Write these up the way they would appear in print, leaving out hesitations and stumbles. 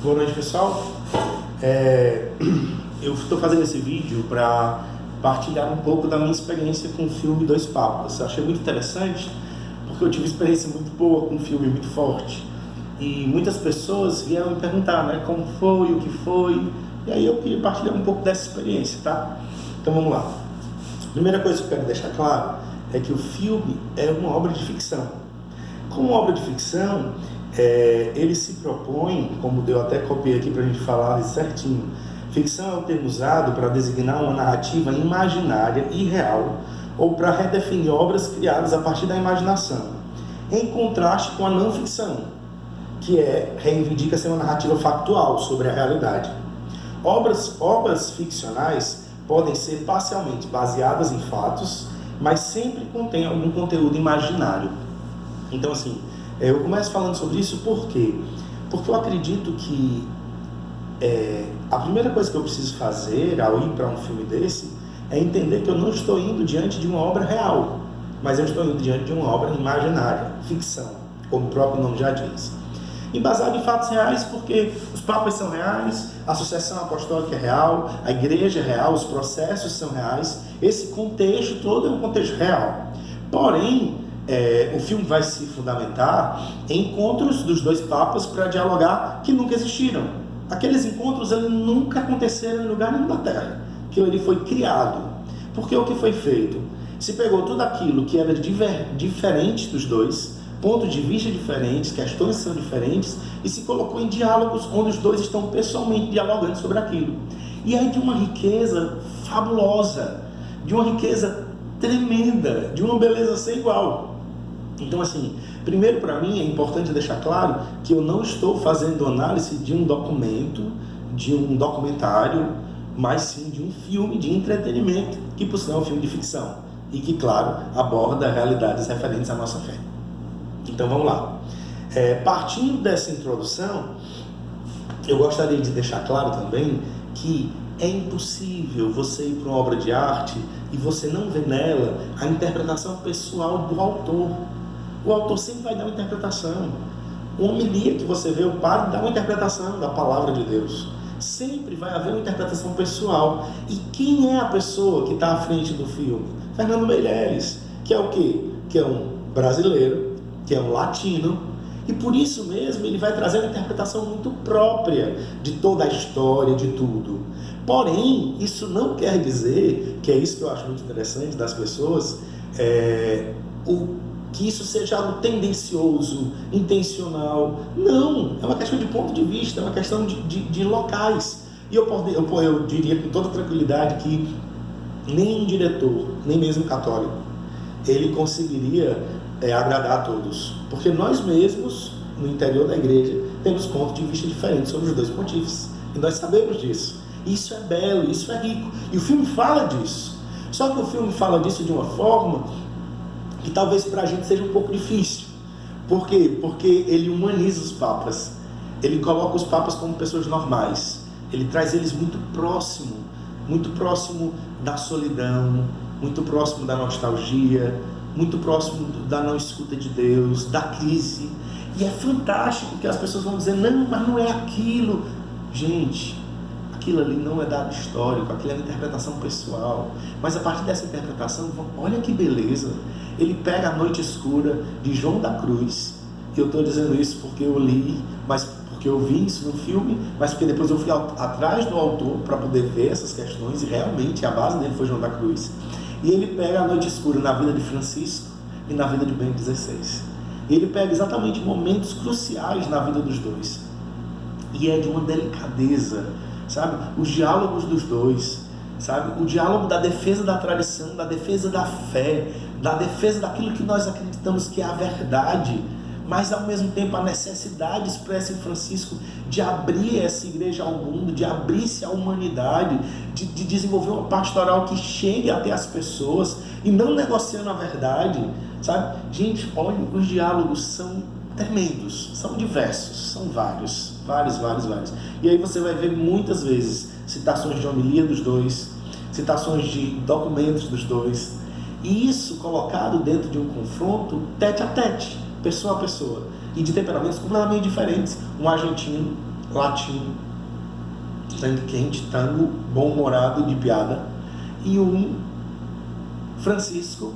Boa noite, pessoal. Eu estou fazendo esse vídeo para partilhar um pouco da minha experiência com o filme Dois Papas. Eu achei muito interessante porque eu tive uma experiência muito boa com um filme muito forte. E muitas pessoas vieram me perguntar, né, como foi, o que foi. E aí eu queria partilhar um pouco dessa experiência, tá? Então vamos lá. A primeira coisa que eu quero deixar claro é que o filme é uma obra de ficção. Como obra de ficção, ele se propõe, como eu até copiei aqui para a gente falar certinho, ficção é o termo usado para designar uma narrativa imaginária e real, ou para redefinir obras criadas a partir da imaginação, em contraste com a não ficção, que reivindica ser uma narrativa factual sobre a realidade. Obras ficcionais podem ser parcialmente baseadas em fatos, mas sempre contêm algum conteúdo imaginário. Então, assim, eu começo falando sobre isso por quê? Porque eu acredito que a primeira coisa que eu preciso fazer ao ir para um filme desse é entender que eu não estou indo diante de uma obra real, mas eu estou indo diante de uma obra imaginária, ficção, como o próprio nome já diz. Embasado em fatos reais, porque os papas são reais, a sucessão apostólica é real, a igreja é real, os processos são reais, esse contexto todo é um contexto real. Porém, o filme vai se fundamentar em encontros dos dois papas para dialogar que nunca existiram. Aqueles encontros eles nunca aconteceram em lugar nenhum da Terra. Aquilo ali foi criado. Porque o que foi feito? Se pegou tudo aquilo que era diferente dos dois, pontos de vista diferentes, questões são diferentes, e se colocou em diálogos onde os dois estão pessoalmente dialogando sobre aquilo. E aí de uma riqueza fabulosa, de uma riqueza tremenda, de uma beleza sem igual. Então, assim, primeiro para mim é importante deixar claro que eu não estou fazendo análise de um documento, de um documentário, mas sim de um filme de entretenimento, que por sinal é um filme de ficção, e que, claro, aborda realidades referentes à nossa fé. Então vamos lá. Partindo dessa introdução, eu gostaria de deixar claro também que é impossível você ir para uma obra de arte e você não ver nela a interpretação pessoal do autor. O autor sempre vai dar uma interpretação. Uma homilia que você vê, o padre dá uma interpretação da palavra de Deus. Sempre vai haver uma interpretação pessoal. E quem é a pessoa que está à frente do filme? Fernando Meirelles, que é o quê? Que é um brasileiro, que é um latino, e por isso mesmo ele vai trazer uma interpretação muito própria de toda a história, de tudo. Porém, isso não quer dizer, que é isso que eu acho muito interessante das pessoas, que isso seja algo tendencioso, intencional. Não, é uma questão de ponto de vista, é uma questão de locais. E eu diria com toda tranquilidade que nenhum diretor, nem mesmo católico, ele conseguiria agradar a todos. Porque nós mesmos, no interior da igreja, temos pontos de vista diferentes sobre os dois pontífices. E nós sabemos disso. Isso é belo, isso é rico. E o filme fala disso. Só que o filme fala disso de uma forma que talvez para a gente seja um pouco difícil. Por quê? Porque ele humaniza os papas. Ele coloca os papas como pessoas normais. Ele traz eles muito próximo da solidão, muito próximo da nostalgia, muito próximo da não escuta de Deus, da crise. E é fantástico que as pessoas vão dizer, não, mas não é aquilo. Gente, aquilo ali não é dado histórico, aquilo é uma interpretação pessoal. Mas a partir dessa interpretação, olha que beleza. Ele pega A Noite Escura, de João da Cruz. E eu estou dizendo isso porque eu li, mas porque eu vi isso no filme, mas porque depois eu fui atrás do autor para poder ver essas questões, e realmente a base dele foi João da Cruz. E ele pega A Noite Escura na vida de Francisco e na vida de Bento XVI. E ele pega exatamente momentos cruciais na vida dos dois. E é de uma delicadeza, sabe? Os diálogos dos dois, sabe? O diálogo da defesa da tradição, da defesa da fé, da defesa daquilo que nós acreditamos que é a verdade, mas ao mesmo tempo a necessidade expressa em Francisco de abrir essa igreja ao mundo, de abrir-se à humanidade, de desenvolver uma pastoral que chegue até as pessoas e não negociando a verdade, sabe? Gente, olha, os diálogos são tremendos, são diversos, são vários. E aí você vai ver muitas vezes citações de homilia dos dois, citações de documentos dos dois, e isso colocado dentro de um confronto tete a tete, pessoa a pessoa, e de temperamentos completamente diferentes. Um argentino, latino, sangue quente, tango, bom-humorado, de piada, e um Francisco,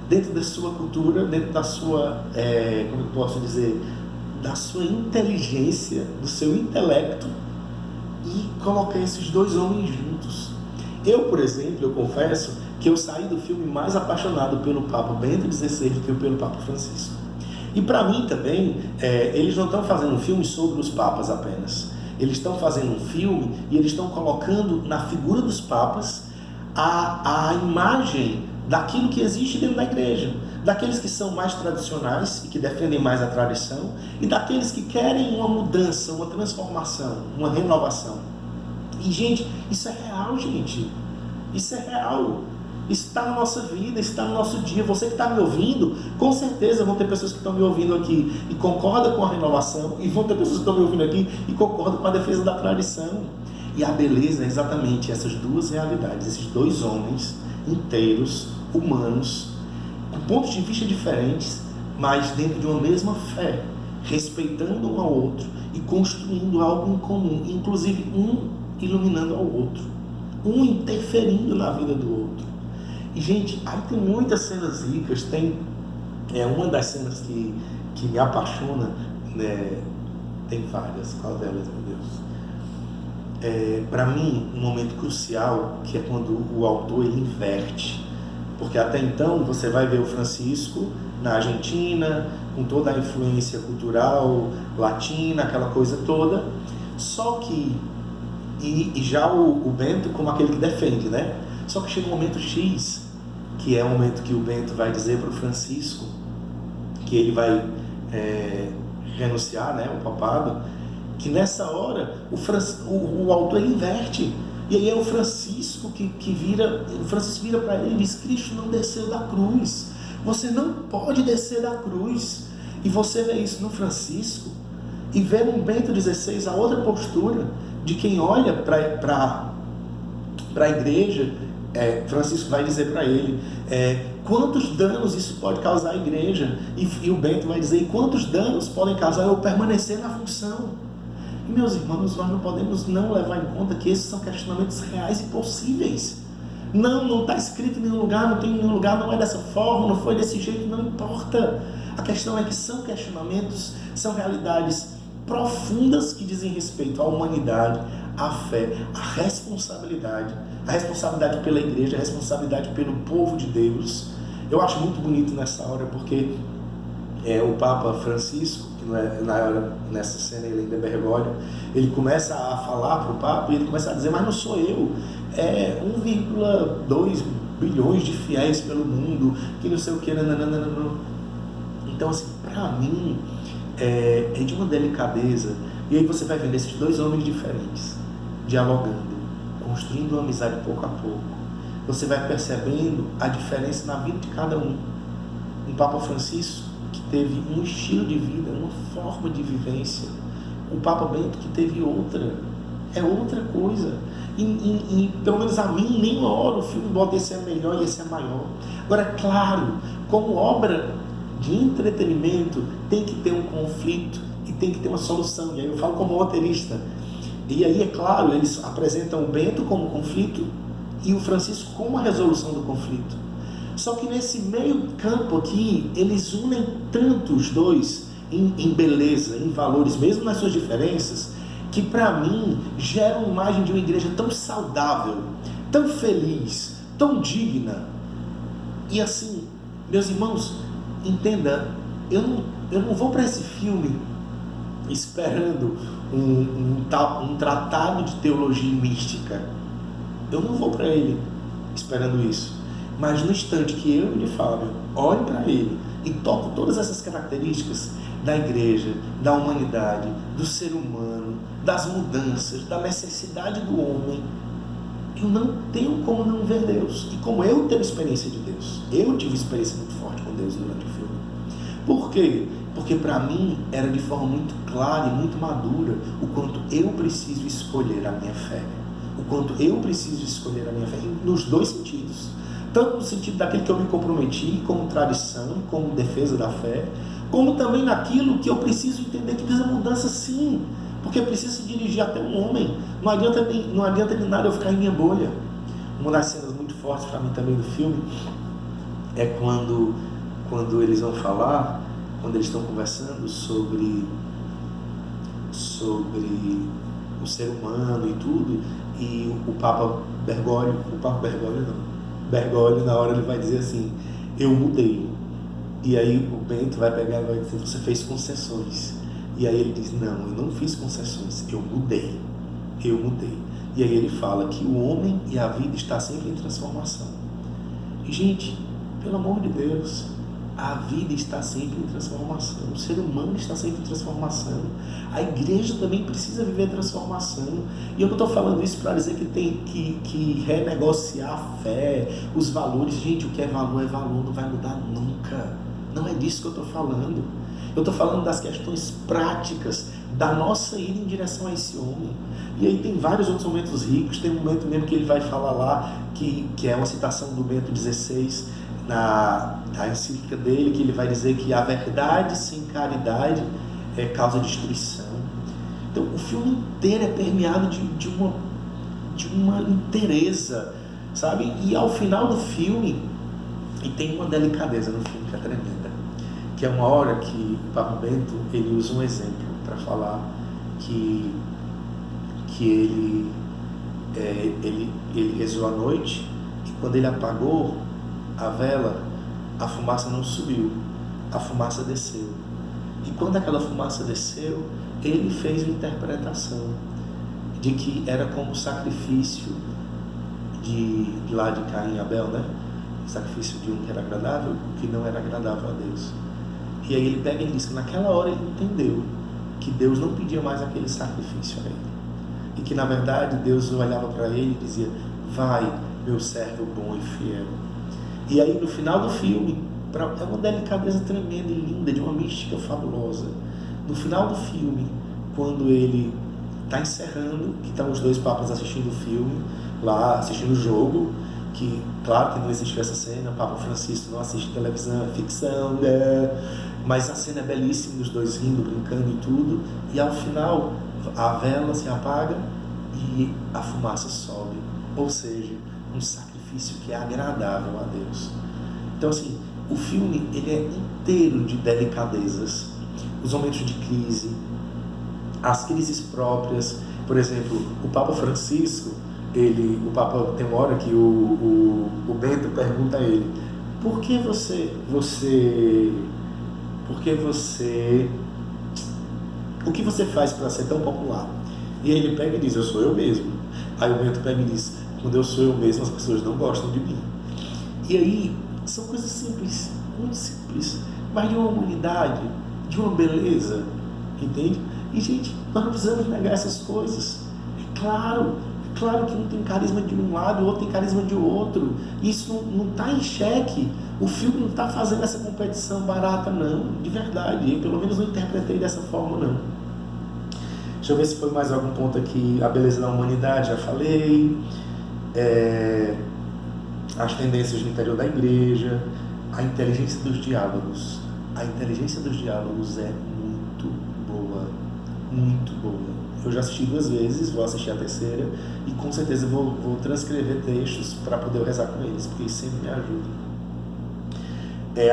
dentro da sua cultura, dentro da sua, como eu posso dizer, da sua inteligência, do seu intelecto, e colocar esses dois homens juntos. Eu, por exemplo, eu confesso que eu saí do filme mais apaixonado pelo Papa Bento XVI do que pelo Papa Francisco. E para mim também, eles não estão fazendo um filme sobre os papas apenas. Eles estão fazendo um filme e eles estão colocando na figura dos papas a imagem daquilo que existe dentro da igreja, daqueles que são mais tradicionais e que defendem mais a tradição, e daqueles que querem uma mudança, uma transformação, uma renovação. E, gente, isso é real, gente. Isso é real. Isso está na nossa vida, isso está no nosso dia. Você que está me ouvindo, com certeza vão ter pessoas que estão me ouvindo aqui e concordam com a renovação, e vão ter pessoas que estão me ouvindo aqui e concordam com a defesa da tradição. E a beleza é exatamente essas duas realidades, esses dois homens inteiros, humanos, com pontos de vista diferentes, mas dentro de uma mesma fé, respeitando um ao outro e construindo algo em comum, inclusive um iluminando ao outro, um interferindo na vida do outro. E, gente, aí tem muitas cenas ricas. Tem uma das cenas que me apaixona, né? Tem várias, qual delas, meu Deus? Para mim, um momento crucial, que é quando o autor ele inverte, porque até então você vai ver o Francisco na Argentina, com toda a influência cultural latina, aquela coisa toda, só que e já o Bento como aquele que defende, né? Só que chega um momento X, que é o momento que o Bento vai dizer para o Francisco que ele vai renunciar, né, o papado, que nessa hora o autor ele inverte, e aí é o Francisco que vira, o Francisco vira para ele e diz: Cristo não desceu da cruz, você não pode descer da cruz. E você vê isso no Francisco, e vê no Bento XVI a outra postura de quem olha para a igreja. Francisco vai dizer para ele quantos danos isso pode causar à igreja, e o Bento vai dizer: e quantos danos podem causar eu permanecer na função. E, meus irmãos, nós não podemos não levar em conta que esses são questionamentos reais e possíveis. Não está escrito em nenhum lugar, não tem em nenhum lugar, não é dessa forma, não foi desse jeito, não importa. A questão é que são questionamentos, são realidades profundas que dizem respeito à humanidade, à fé, à responsabilidade pela igreja, a responsabilidade pelo povo de Deus. Eu acho muito bonito nessa hora, porque o Papa Francisco, que nessa cena ele ainda é Bergoglio, ele começa a falar para o Papa e ele começa a dizer: mas não sou eu, 1,2 bilhões de fiéis pelo mundo, que não sei o que, nananana. Então, assim, para mim, é de uma delicadeza. E aí você vai vendo esses dois homens diferentes, dialogando, construindo uma amizade pouco a pouco. Você vai percebendo a diferença na vida de cada um. O Papa Francisco, que teve um estilo de vida, uma forma de vivência. O Papa Bento, que teve outra. É outra coisa. E pelo menos a mim, nenhuma hora o filme bota esse é melhor e esse é maior. Agora, é claro, como obra de entretenimento, tem que ter um conflito e tem que ter uma solução. E aí eu falo como roteirista. E aí, é claro, eles apresentam o Bento como conflito e o Francisco como a resolução do conflito. Só que nesse meio campo aqui, eles unem tanto os dois em beleza, em valores, mesmo nas suas diferenças, que para mim gera uma imagem de uma igreja tão saudável, tão feliz, tão digna. E assim, meus irmãos, entenda, eu não vou para esse filme esperando um tratado de teologia mística. Eu não vou para ele esperando isso. Mas no instante que eu e o Fábio olho para ele e toco todas essas características da igreja, da humanidade, do ser humano, das mudanças, da necessidade do homem, eu não tenho como não ver Deus. E como eu tenho experiência de Deus, eu tive experiência muito forte com Deus durante o filme. Por quê? Porque para mim era de forma muito clara e muito madura o quanto eu preciso escolher a minha fé. O quanto eu preciso escolher a minha fé, nos dois sentidos. Tanto no sentido daquele que eu me comprometi como tradição, como defesa da fé, como também naquilo que eu preciso entender que precisa mudança sim, porque precisa se dirigir até um homem. Não adianta de nada eu ficar em minha bolha. Uma das cenas muito fortes para mim também do filme é quando eles vão falar, quando eles estão conversando sobre o ser humano e tudo, e o Papa Bergoglio na hora ele vai dizer assim, eu mudei. E aí o Bento vai pegar e vai dizer, você fez concessões. E aí ele diz, não, eu não fiz concessões, eu mudei. E aí ele fala que o homem e a vida está sempre em transformação. E, gente, pelo amor de Deus, a vida está sempre em transformação, o ser humano está sempre em transformação, a igreja também precisa viver transformação. E eu estou falando isso para dizer que tem que renegociar a fé, os valores. Gente, o que é valor, não vai mudar nunca. Não é disso que eu estou falando. Eu estou falando das questões práticas da nossa ida em direção a esse homem. E aí tem vários outros momentos ricos. Tem um momento mesmo que ele vai falar lá, que é uma citação do Bento XVI, na encíclica dele, que ele vai dizer que a verdade sem caridade causa destruição. Então o filme inteiro é permeado de uma inteireza, sabe? E ao final do filme, e tem uma delicadeza no filme que é tremenda, que é uma hora que o Papa Bento ele usa um exemplo para falar que ele rezou à noite, e quando ele apagou a vela, a fumaça não subiu, a fumaça desceu. E quando aquela fumaça desceu, ele fez uma interpretação de que era como o sacrifício de Caim e Abel, né? O sacrifício de um que era agradável, que não era agradável a Deus. E aí ele pega e diz que naquela hora ele entendeu que Deus não pedia mais aquele sacrifício a ele. E que na verdade Deus olhava para ele e dizia, vai, meu servo bom e fiel. E aí no final do filme, é uma delicadeza tremenda e linda, de uma mística fabulosa. No final do filme, quando ele está encerrando, que estão os dois papas assistindo o filme, lá assistindo o jogo, que claro que não existiu essa cena, o Papa Francisco não assiste televisão, é ficção, né? Mas a cena é belíssima, dos dois rindo, brincando e tudo, e ao final a vela se apaga e a fumaça sobe, ou seja, um sacrifício que é agradável a Deus. Então assim, o filme ele é inteiro de delicadezas, os momentos de crise, as crises próprias. Por exemplo, o Papa Francisco, o Papa tem uma hora que o Bento pergunta a ele, por que você, o que você faz para ser tão popular? E aí ele pega e diz, eu sou eu mesmo. Aí o Bento pega e diz, quando eu sou eu mesmo, as pessoas não gostam de mim. E aí, são coisas simples, muito simples, mas de uma humanidade, de uma beleza, entende? E gente, nós não precisamos negar essas coisas. É claro que um tem carisma de um lado, o outro tem carisma de outro. Isso não está em xeque. O filme não está fazendo essa competição barata, não, de verdade. Eu pelo menos não interpretei dessa forma, não. Deixa eu ver se foi mais algum ponto aqui. A beleza da humanidade, já falei. As tendências no interior da igreja. A inteligência dos diálogos. A inteligência dos diálogos é muito boa. Muito boa. Eu já assisti 2 vezes, vou assistir a terceira. E com certeza vou transcrever textos para poder rezar com eles, porque isso sempre me ajuda.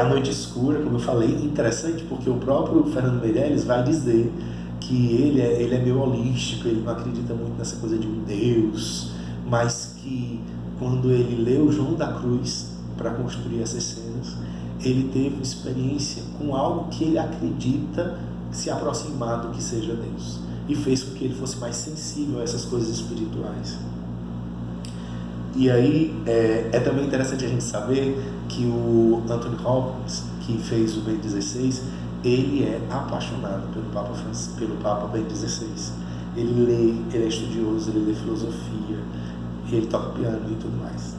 A Noite Escura, como eu falei, interessante porque o próprio Fernando Meirelles vai dizer que ele é meio holístico, ele não acredita muito nessa coisa de um Deus, mas que quando ele leu João da Cruz para construir essas cenas, ele teve uma experiência com algo que ele acredita se aproximar do que seja Deus, e fez com que ele fosse mais sensível a essas coisas espirituais. E aí é também interessante a gente saber que o Anthony Hopkins, que fez o Bento XVI, ele é apaixonado pelo Papa Bento XVI. Ele lê, ele é estudioso, ele lê filosofia, ele toca piano e tudo mais.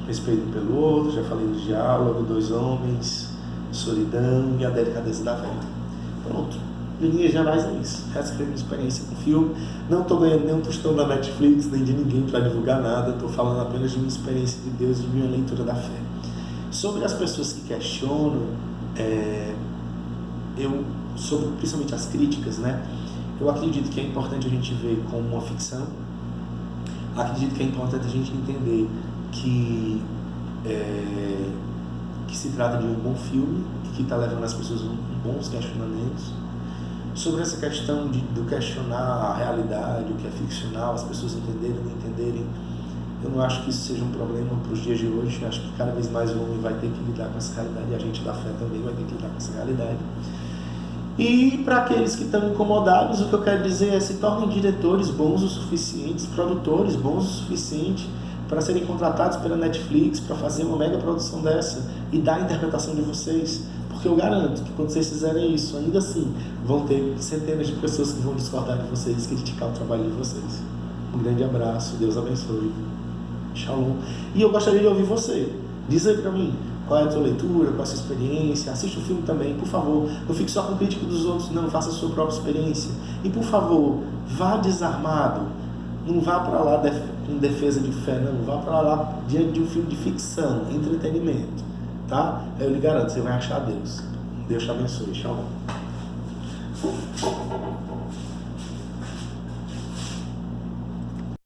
Respeito pelo outro, já falei do diálogo, 2 homens, solidão e a delicadeza da vida. Pronto. Em linhas gerais é isso. Essa foi a minha experiência com o filme. Não estou ganhando nenhum tostão da Netflix, nem de ninguém para divulgar nada. Estou falando apenas de uma experiência de Deus e de minha leitura da fé. Sobre as pessoas que questionam, sobre principalmente as críticas, né? Eu acredito que é importante a gente ver como uma ficção. Acredito que é importante a gente entender que se trata de um bom filme e que está levando as pessoas a bons questionamentos. Sobre essa questão do questionar a realidade, o que é ficcional, as pessoas entenderem ou não entenderem, eu não acho que isso seja um problema para os dias de hoje. Eu acho que cada vez mais o homem vai ter que lidar com essa realidade, e a gente da fé também vai ter que lidar com essa realidade. E para aqueles que estão incomodados, o que eu quero dizer é: se tornem diretores bons o suficientes, produtores bons o suficiente para serem contratados pela Netflix para fazer uma mega produção dessa e dar a interpretação de vocês. Porque eu garanto que quando vocês fizerem isso, ainda assim, vão ter centenas de pessoas que vão discordar de vocês e criticar o trabalho de vocês. Um grande abraço, Deus abençoe. Shalom. E eu gostaria de ouvir você. Diz aí pra mim, qual é a tua leitura, qual é a sua experiência. Assiste o filme também, por favor. Não fique só com crítica dos outros, não. Faça a sua própria experiência. E por favor, vá desarmado. Não vá pra lá com defesa de fé, não. Vá pra lá diante de um filme de ficção, entretenimento. Tá? Eu lhe garanto, você vai achar Deus. Deus te abençoe. Shalom.